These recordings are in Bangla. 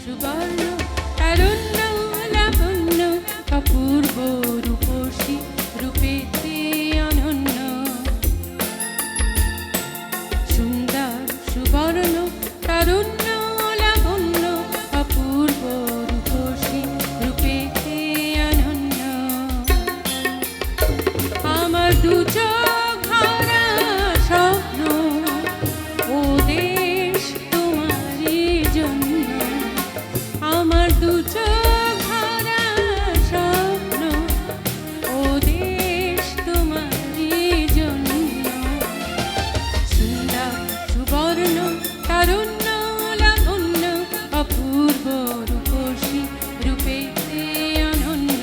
সুবর্ণ তারুণ্য লাবণ্য অপূর্ব রূপসী রূপেতে অনন্য সুন্দর সুবর্ণ তারুণ্য লাবণ্য অপূর্ব রূপসী রূপেতে অনন্য আমার দু চোখ ভরা স্বপ্ন ও দেশ তোমারই জন্য আমার দু চোখ ভরা স্বপ্ন ও দেশ তোমারই জন্য সুন্দর সুবর্ণ তারুণ্য লাবণ্য অপূর্ব রূপসী রূপেতে অনন্য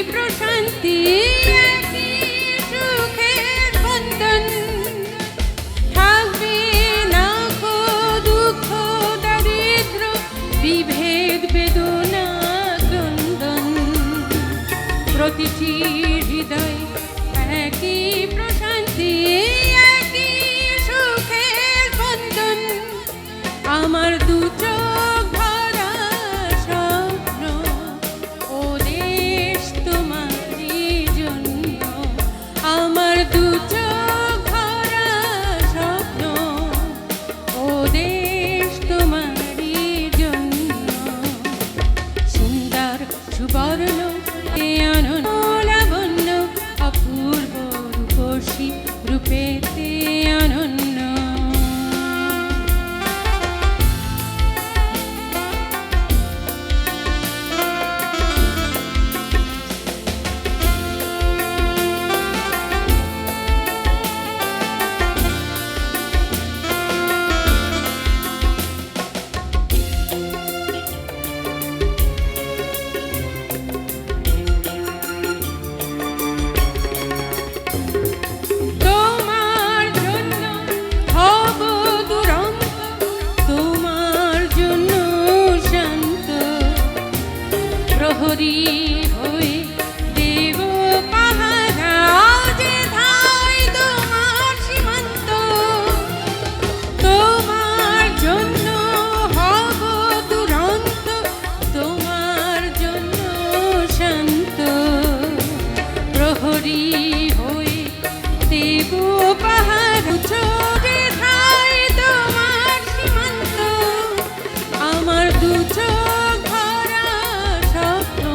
প্রশান্তি একই সুখের বন্ধন থাকবে না কো দুঃখ দারিদ্র বিভেদ বেদনা ক্রন্দন প্রতিটি হৃদয় একই প্রশান্তি একই সুখের বন্ধন আমার দু চোখ ভরা স্বপ্ন ও দেশ তোমারই জন্য আমার দু চোখ ভরা স্বপ্ন ও দেশ তোমারই জন্য সুন্দর সুবর্ণ অনন্য লাবণ্য অপূর্ব রূপসী রূপেতে অনন্য প্রহরী হয়ে দেব পাহারা যেথায় তোমার সীমান্ত তোমার জন্য হব দুরন্ত তোমার জন্য শান্ত প্রহরী হয়ে দেব পাহারা যেথায় তোমার সীমান্ত আমার দু চোখ ভরা স্বপ্ন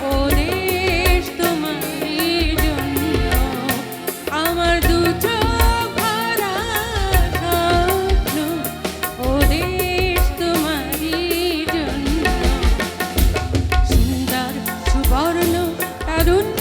ও দেশ তোমারই জন্য আমার দু চোখ ভরা স্বপ্ন ও দেশ তোমারই জন্য সুন্দর সুবর্ণ তারুণ্য